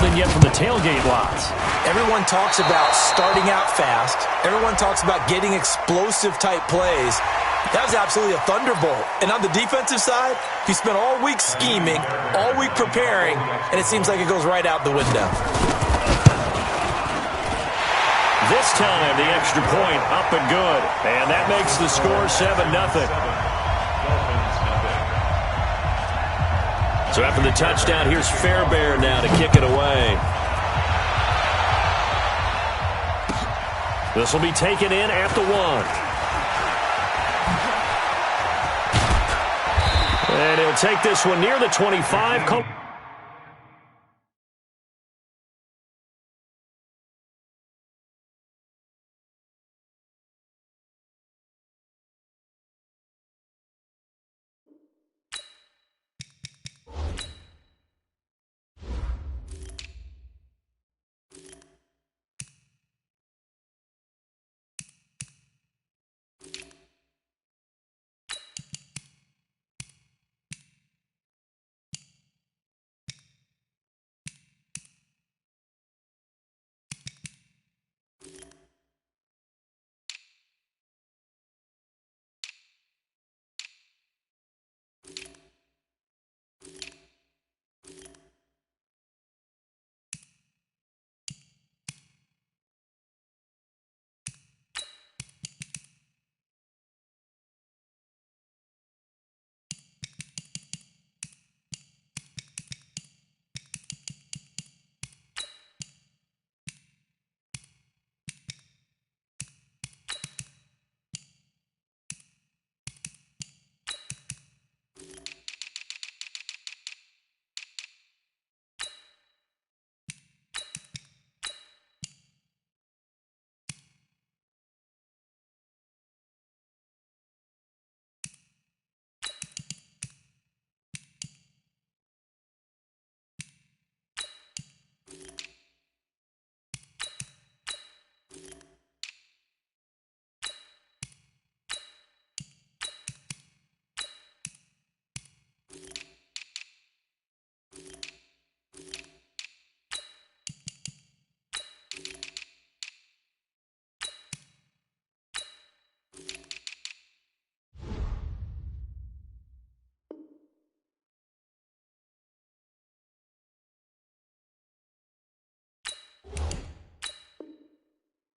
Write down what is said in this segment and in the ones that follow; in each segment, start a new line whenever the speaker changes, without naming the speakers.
dialed in yet from the tailgate lots.
Everyone talks about starting out fast. Everyone talks about getting explosive-type plays. That was absolutely a thunderbolt. And on the defensive side, he spent all week scheming, all week preparing, and it seems like it goes right out the window.
This time, the extra point up and good. And that makes the score 7-0. So after the touchdown, here's Fairbairn now to kick it away. This will be taken in at the 1. And he'll take this one near the 25.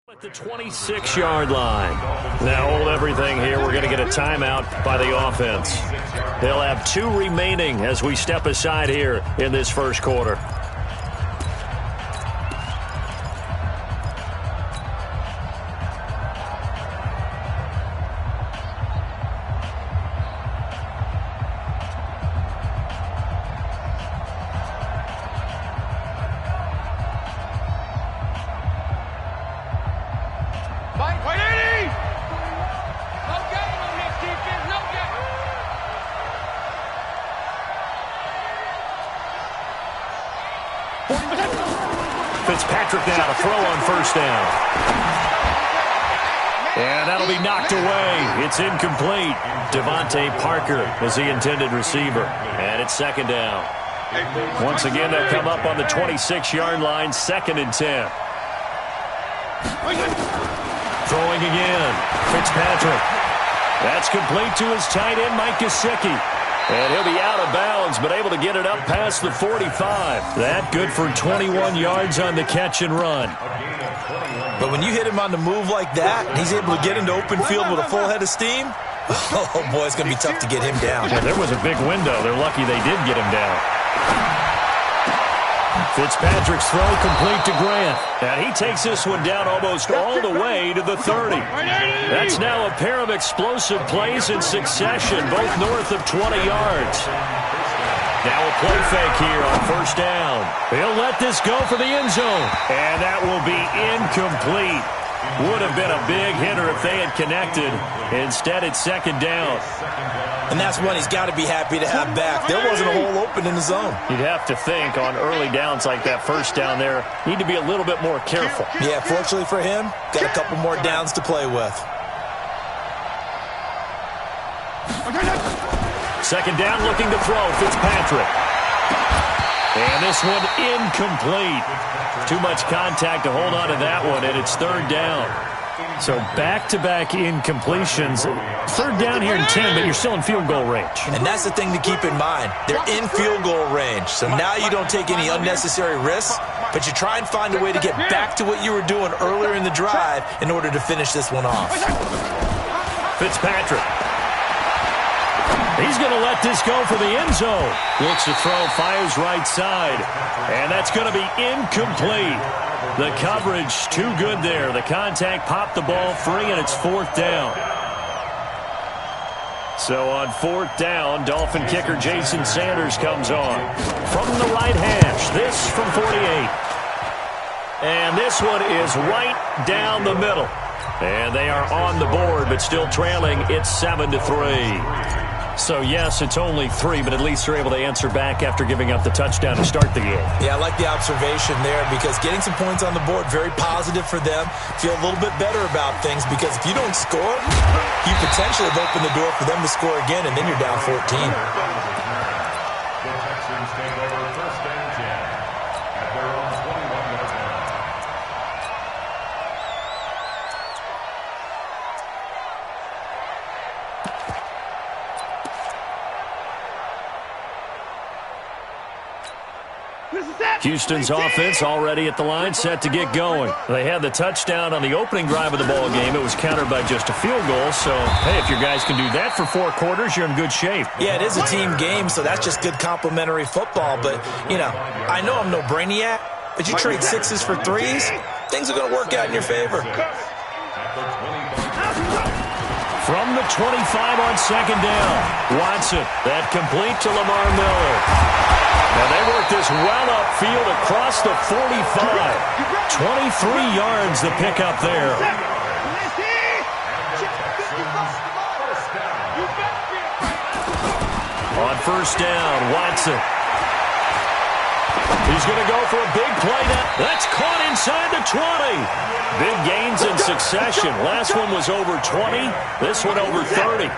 At the 26-yard line. Now hold everything here. We're going to get a timeout by the offense. They'll have 2 remaining as we step aside here in this first quarter. Fitzpatrick now to throw on first down. And that'll be knocked away. It's incomplete. Devontae Parker was the intended receiver. And it's second down. Once again, they'll come up on the 26-yard line, 2nd and 10. Throwing again. Fitzpatrick. That's complete to his tight end, Mike Gesicki. And he'll be out of bounds, but able to get it up past the 45. That good for 21 yards on the catch and run.
But when you hit him on the move like that, he's able to get into open field with a full head of steam. Oh, boy, it's going to be tough to get him down.
Yeah, there was a big window. They're lucky they did get him down. Fitzpatrick's throw complete to Grant. And he takes this one down almost all the way to the 30. That's now a pair of explosive plays in succession, both north of 20 yards. Now a play fake here on first down. He'll let this go for the end zone. And that will be incomplete. Would have been a big hitter if they had connected. Instead, it's second down.
And that's one he's got to be happy to have back. There wasn't a hole open in the zone.
You'd have to think on early downs like that first down there, need to be a little bit more careful.
Yeah, fortunately for him, got a couple more downs to play with.
Second down, looking to throw, Fitzpatrick. And this one incomplete. Too much contact to hold on to that one, and it's third down. So back-to-back incompletions. Third down here in 10, but you're still in field goal range.
And that's the thing to keep in mind. They're in field goal range. So now you don't take any unnecessary risks, but you try and find a way to get back to what you were doing earlier in the drive in order to finish this one off.
Fitzpatrick. He's going to let this go for the end zone. Looks to throw, fires right side. And that's going to be incomplete. The coverage too good there. The contact popped the ball free, and it's fourth down. So on fourth down, Dolphin kicker Jason Sanders comes on. From the right hash, this from 48. And this one is right down the middle. And they are on the board, but still trailing. It's 7-3. So, yes, it's only 3, but at least they're able to answer back after giving up the touchdown to start the game. Yeah,
I like the observation there because getting some points on the board, very positive for them. Feel a little bit better about things because if you don't score, you potentially have opened the door for them to score again, and then you're down 14.
Houston's offense already at the line, set to get going. They had the touchdown on the opening drive of the ball game. It was countered by just a field goal. So, hey, if your guys can do that for 4 quarters, you're in good shape.
Yeah, it is a team game, so that's just good complementary football. But, you know, I know I'm no brainiac, but you trade 6s for 3s, things are going to work out in your favor.
From the 25 on second down, Watson, that complete to Lamar Miller. And they work this well upfield across the 45. 23 yards the pickup there. On first down, Watson. He's going to go for a big play now. That's caught inside the 20. Big gains in succession. Last one was over 20. This one over 30.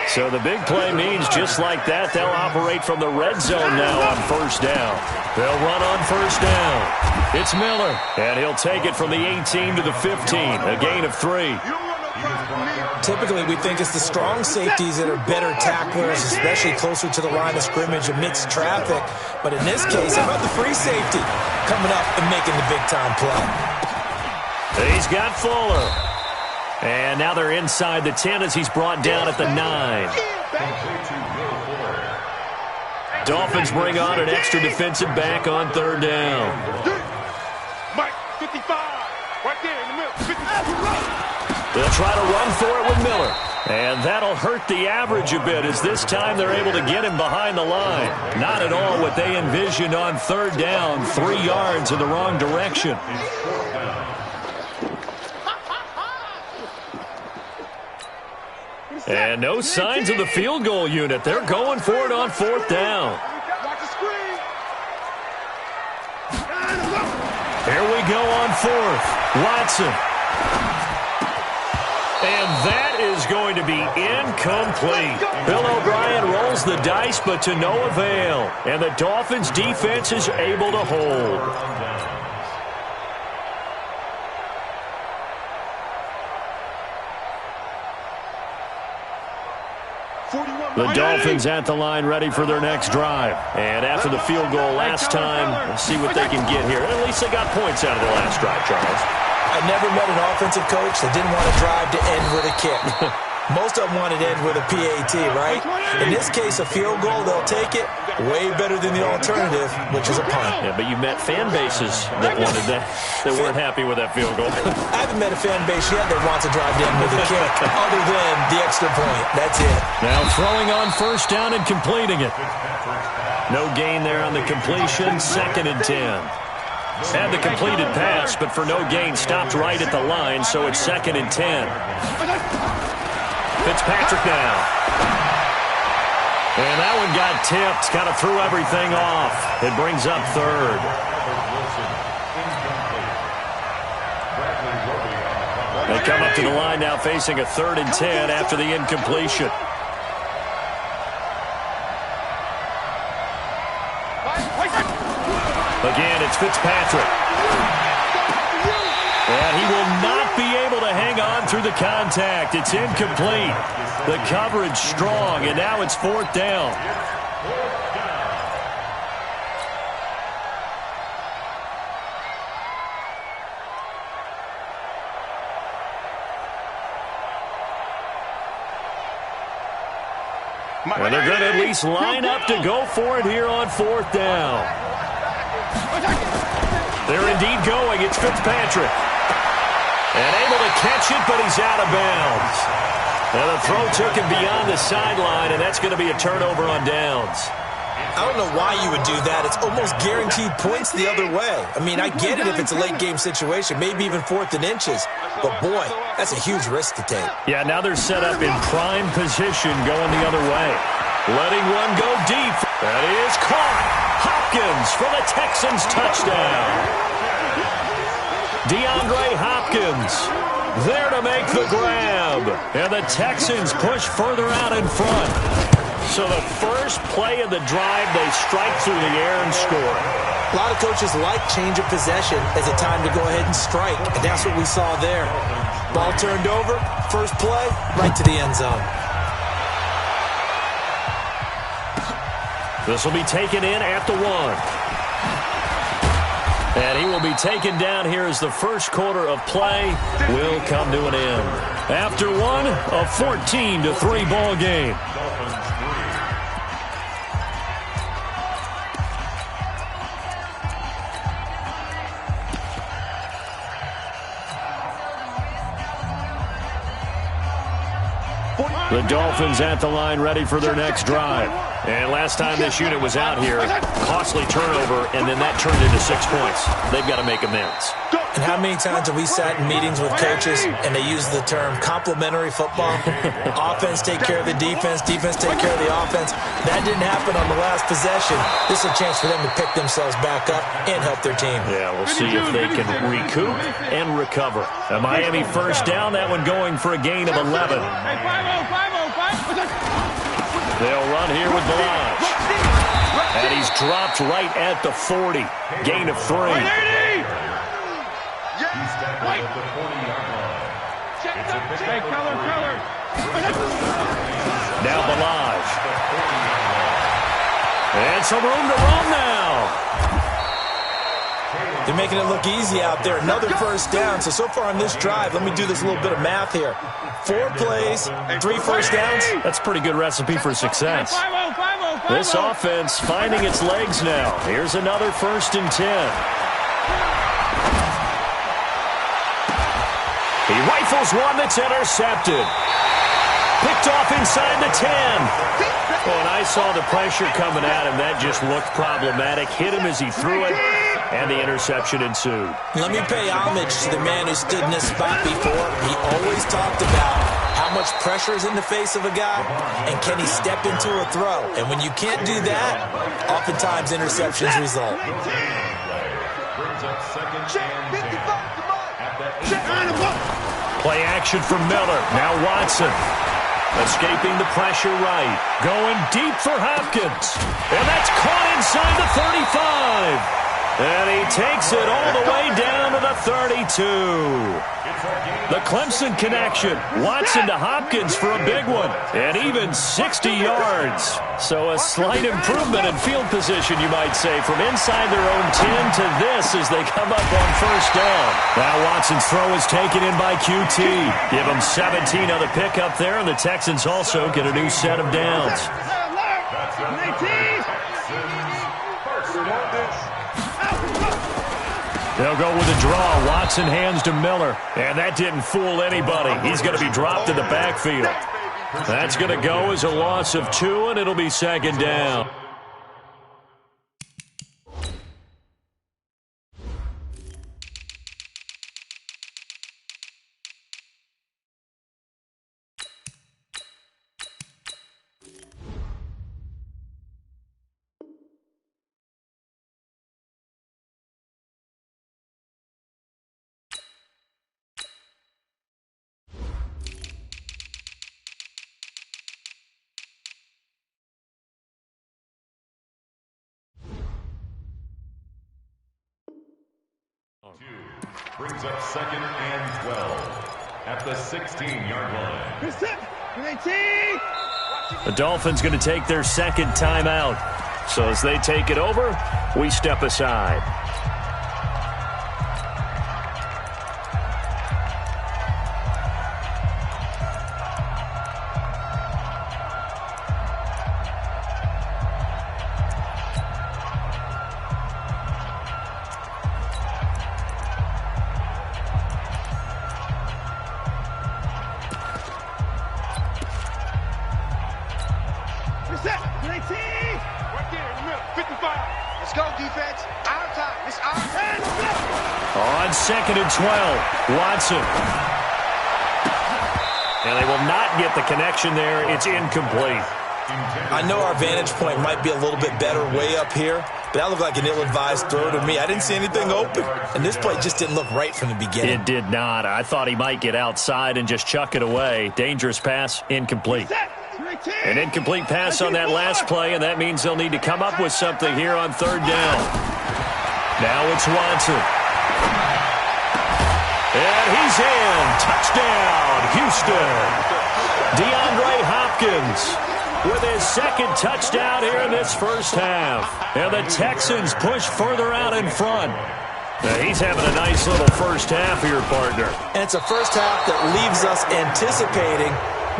So the big play means just like that, they'll operate from the red zone now on first down. They'll run on first down. It's Miller, and he'll take it from the 18 to the 15, a gain of 3.
Typically, we think it's the strong safeties that are better tacklers, especially closer to the line of scrimmage amidst traffic. But in this case, how about the free safety coming up and making the big-time play?
He's got Fuller. And now they're inside the 10 as he's brought down at the 9. Dolphins bring on an extra defensive back on third down.
Mike, 55, right there in the middle.
They'll try to run for it with Miller. And that'll hurt the average a bit as this time they're able to get him behind the line. Not at all what they envisioned on third down, 3 yards in the wrong direction. And no signs of the field goal unit. They're going for it on fourth down. Here we go on fourth. Watson. And that is going to be incomplete. Bill O'Brien rolls the dice, but to no avail. And the Dolphins' defense is able to hold. The Dolphins at the line ready for their next drive. And after the field goal last time, we'll see what they can get here. At least they got points out of the last drive, Charles.
I never met an offensive coach that didn't want a drive to end with a kick. Most of them wanted to end with a PAT, right? In this case, a field goal, they'll take it. Way better than the alternative, which is a punt.
Yeah, but you met fan bases that wanted that, that weren't happy with that field goal.
I haven't met a fan base yet that wants to drive to end with a kick, other than the extra point. That's it.
Now throwing on first down and completing it. No gain there on the completion, 2nd and 10. Had the completed pass, but for no gain, stopped right at the line, so it's 2nd and 10. Fitzpatrick now. And that one got tipped, kind of threw everything off. It brings up 3rd. They come up to the line now facing a 3rd and 10 after the incompletion. Fitzpatrick. And he will not be able to hang on through the contact. It's incomplete. The coverage strong, and now it's 4th down. And they're going to at least line up to go for it here on 4th down. They're indeed going. It's Fitzpatrick. And able to catch it, but he's out of bounds. And the throw took him beyond the sideline, and that's going to be a turnover on downs.
I don't know why you would do that. It's almost guaranteed points the other way. I mean, I get it if it's a late-game situation, maybe even 4th and inches. But, boy, that's a huge risk to take.
Yeah, now they're set up in prime position going the other way. Letting one go deep. That is caught. Hopkins for the Texans touchdown. DeAndre Hopkins there to make the grab. And the Texans push further out in front. So the first play of the drive, they strike through the air and score.
A lot of coaches like change of possession as a time to go ahead and strike, and that's what we saw there. Ball turned over, first play, right to the end zone.
This will be taken in at the 1. And he will be taken down here as the first quarter of play will come to an end. After one, a 14-3 ball game. The Dolphins at the line ready for their next drive. And last time this unit was out here, costly turnover, and then that turned into 6 points. They've got to make amends.
And how many times have we sat in meetings with coaches and they use the term complementary football? Offense take care of the defense, defense take care of the offense. That didn't happen on the last possession. This is a chance for them to pick themselves back up and help their team.
Yeah, we'll see if they can recoup and recover. A Miami first down, that one going for a gain of 11. They'll run here with Balaj. And he's dropped right at the 40. Gain of 3. Now Balaj. And some room to run now.
They're making it look easy out there. Another first down. So far on this drive, let me do this little bit of math here. 4 plays, 3 first downs.
That's a pretty good recipe for success. This offense finding its legs now. Here's another 1st and 10. He rifles one that's intercepted. Picked off inside the 10. Oh, and I saw the pressure coming at him. That just looked problematic. Hit him as he threw it, and the interception ensued.
Let me pay homage to the man who stood in this spot before. He always talked about how much pressure is in the face of a guy, and can he step into a throw. And when you can't do that, oftentimes interceptions result.
Play action from Miller. Now Watson. Escaping the pressure right. Going deep for Hopkins. And that's caught inside the 35. And he takes it all the way down to the 32. The Clemson connection. Watson to Hopkins for a big one. And even 60 yards. So a slight improvement in field position, you might say, from inside their own 10 to this as they come up on first down. Now Watson's throw is taken in by QT. Give him 17 on the pickup there, and the Texans also get a new set of downs. They'll go with a draw. Watson hands to Miller. And that didn't fool anybody. He's going to be dropped in the backfield. That's going to go as a loss of 2, and it'll be 2nd down.
Brings up 2nd and 12 at the 16-yard line.
The Dolphins going to take their second timeout. So as they take it over, we step aside.
Let's go, defense. Our time. It's our time.
On 2nd and 12, Watson. And they will not get the connection there. It's incomplete.
I know our vantage point might be a little bit better way up here, but that looked like an ill-advised throw to me. I didn't see anything open, and this play just didn't look right from the beginning.
It did not. I thought he might get outside and just chuck it away. Dangerous pass, incomplete. An incomplete pass on that last play, and that means they'll need to come up with something here on 3rd down. Now it's Watson. And he's in. Touchdown, Houston. DeAndre Hopkins with his second touchdown here in this first half. And the Texans push further out in front. Now he's having a nice little first half here, partner.
And it's a first half that leaves us anticipating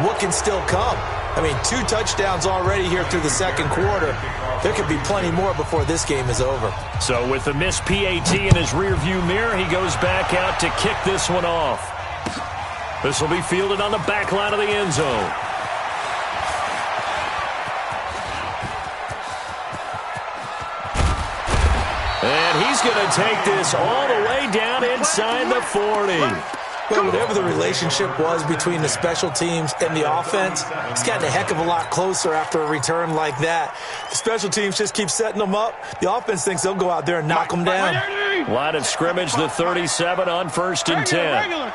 what can still come. I mean, 2 touchdowns already here through the second quarter. There could be plenty more before this game is over.
So with the missed PAT in his rearview mirror, he goes back out to kick this one off. This will be fielded on the back line of the end zone. And he's going to take this all the way down inside the 40.
Well, whatever the relationship was between the special teams and the offense, it's gotten a heck of a lot closer after a return like that. The special teams just keep setting them up. The offense thinks they'll go out there and knock them down.
Line of scrimmage, the 37 on 1st and 10.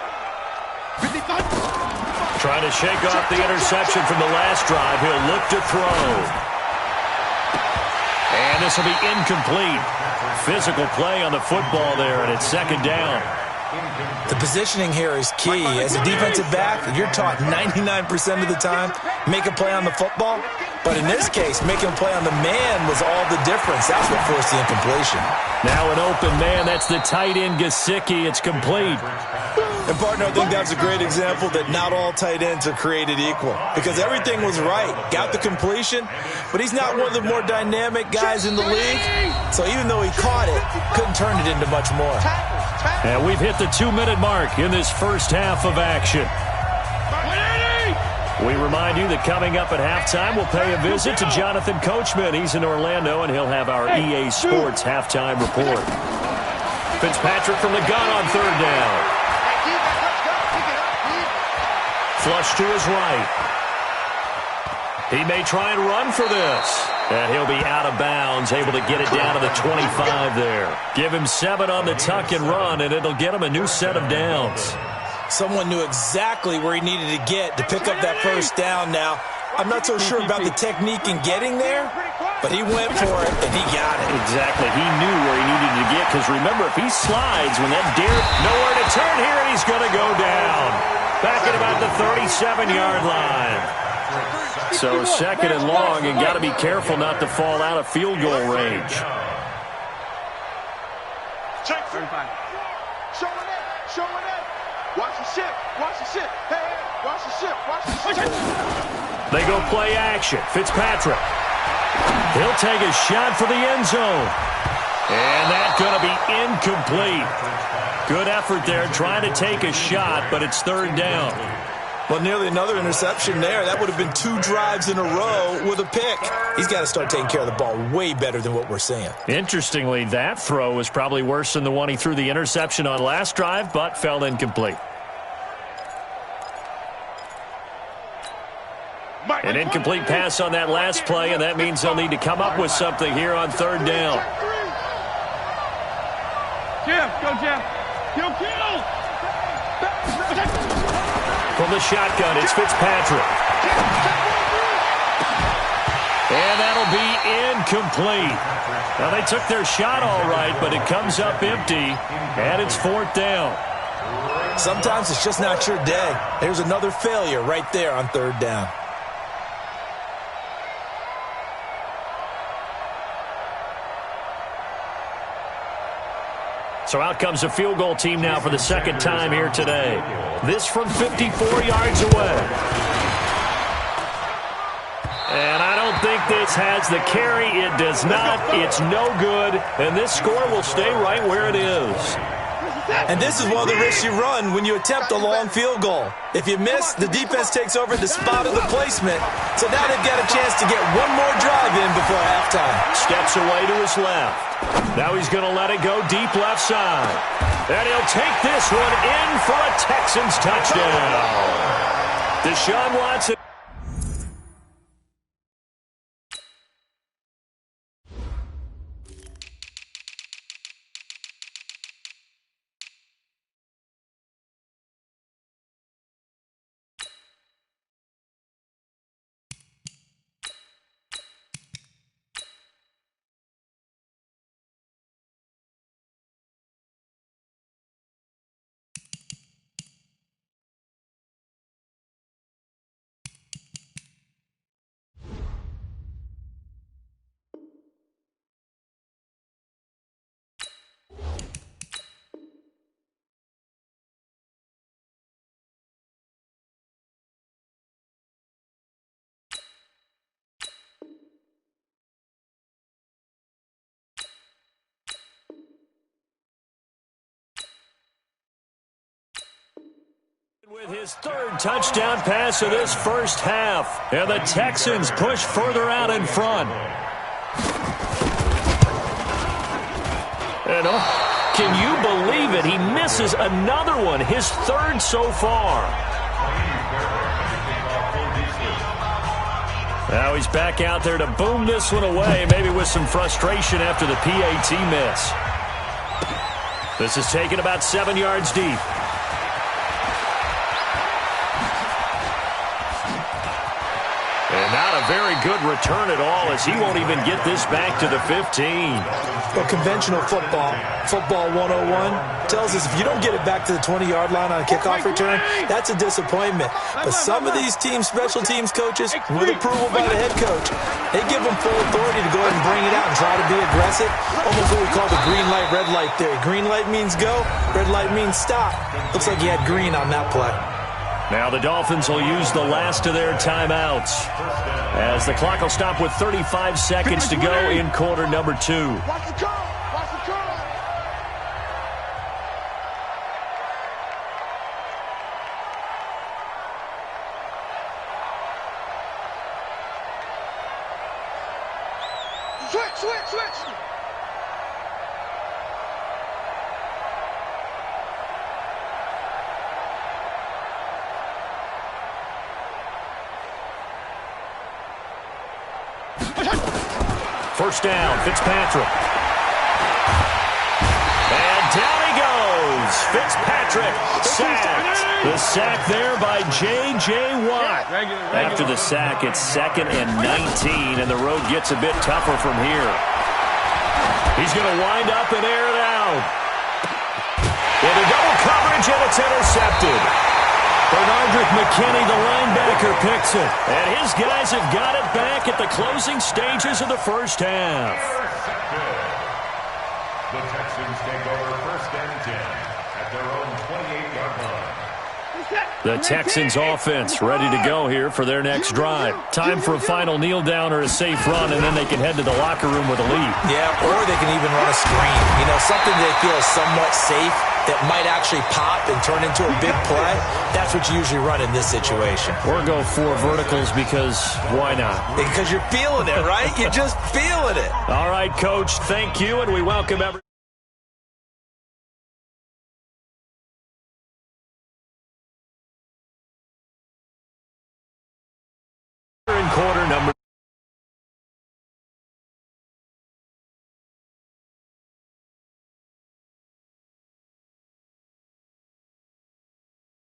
Trying to shake off the interception from the last drive. He'll look to throw. And this will be incomplete. Physical play on the football there, and it's 2nd down.
The positioning here is key. As a defensive back, you're taught 99% of the time, make a play on the football. But in this case, making a play on the man was all the difference. That's what forced the incompletion.
Now an open man. That's the tight end, Gesicki. It's complete.
And, partner, I think that's a great example that not all tight ends are created equal. Because everything was right. Got the completion, but he's not one of the more dynamic guys in the league. So even though he caught it, couldn't turn it into much more.
And we've hit the 2-minute mark in this first half of action. We remind you that coming up at halftime, we'll pay a visit to Jonathan Coachman. He's in Orlando, and he'll have our EA Sports halftime report. Fitzpatrick from the gun on 3rd down. Flush to his right. He may try and run for this. And he'll be out of bounds, able to get it down to the 25 there. Give him 7 on the tuck and run, and it'll get him a new set of downs.
Someone knew exactly where he needed to get to pick up that first down now. I'm not so sure about the technique in getting there, but he went for it, and he got it.
Exactly. He knew where he needed to get, because remember, if he slides when that nowhere to turn here, and he's going to go down. Back at about the 37-yard line. So 2nd and long, and got to be careful not to fall out of field goal range.
Check 35. Showing it. Watch the ship. Hey, watch the ship.
They go play action. Fitzpatrick. He'll take a shot for the end zone. And that's going to be incomplete. Good effort there trying to take a shot, but it's 3rd down.
Well, nearly another interception there. That would have been 2 drives in a row with a pick. He's got to start taking care of the ball way better than what we're seeing.
Interestingly, that throw was probably worse than the one he threw the interception on last drive, but fell incomplete. An incomplete pass on that last play, and that means they'll need to come up with something here on 3rd down.
Jeff, go, Jeff. Kill.
From the shotgun, it's Fitzpatrick. And that'll be incomplete. Now, they took their shot all right, but it comes up empty, and it's 4th down.
Sometimes it's just not your day. There's another failure right there on 3rd down.
So out comes a field goal team now for the 2nd time here today. This from 54 yards away. And I don't think this has the carry. It does not. It's no good. And this score will stay right where it is.
And this is one of the risks you run when you attempt a long field goal. If you miss, the defense takes over the spot of the placement. So now they've got a chance to get one more drive in before halftime.
Steps away to his left. Now he's going to let it go deep left side. And he'll take this one in for a Texans touchdown. Deshaun Watson. With his 3rd touchdown pass of this first half. And the Texans push further out in front. And can you believe it? He misses another one, his 3rd so far. Now he's back out there to boom this one away, maybe with some frustration after the PAT miss. This is taken about 7 yards deep. And not a very good return at all, as he won't even get this back to the 15.
Well, conventional football 101, tells us if you don't get it back to the 20-yard line on a kickoff return, that's a disappointment. But some of these teams, special teams coaches, with approval by the head coach, they give them full authority to go ahead and bring it out and try to be aggressive. Almost what we call the green light, red light theory. Green light means go, red light means stop. Looks like he had green on that play.
Now the Dolphins will use the last of their timeouts, as the clock will stop with 35 seconds to go in quarter number 2.
Watch the call. Watch the call. Switch.
First down, Fitzpatrick. And down he goes. Fitzpatrick sacked. The sack there by J.J. Watt. After the sack, it's 2nd and 19, and the road gets a bit tougher from here. He's going to wind up and air it out. Into double coverage, and it's intercepted. Bernardrick McKinney, the linebacker, picks it. And his guys have got it back at the closing stages of the first half.
The Texans take over 1st and 10 at their own 28-yard line.
The Texans offense ready to go here for their next drive. Time for a final kneel down or a safe run, and then they can head to the locker room with a lead.
Yeah, or they can even run a screen. You know, something they feel is somewhat safe that might actually pop and turn into a big play. That's what you usually run in this situation.
Or go 4 verticals because why not?
Because you're feeling it, right? You're just feeling it.
All right, Coach, thank you, and we welcome everyone. In quarter number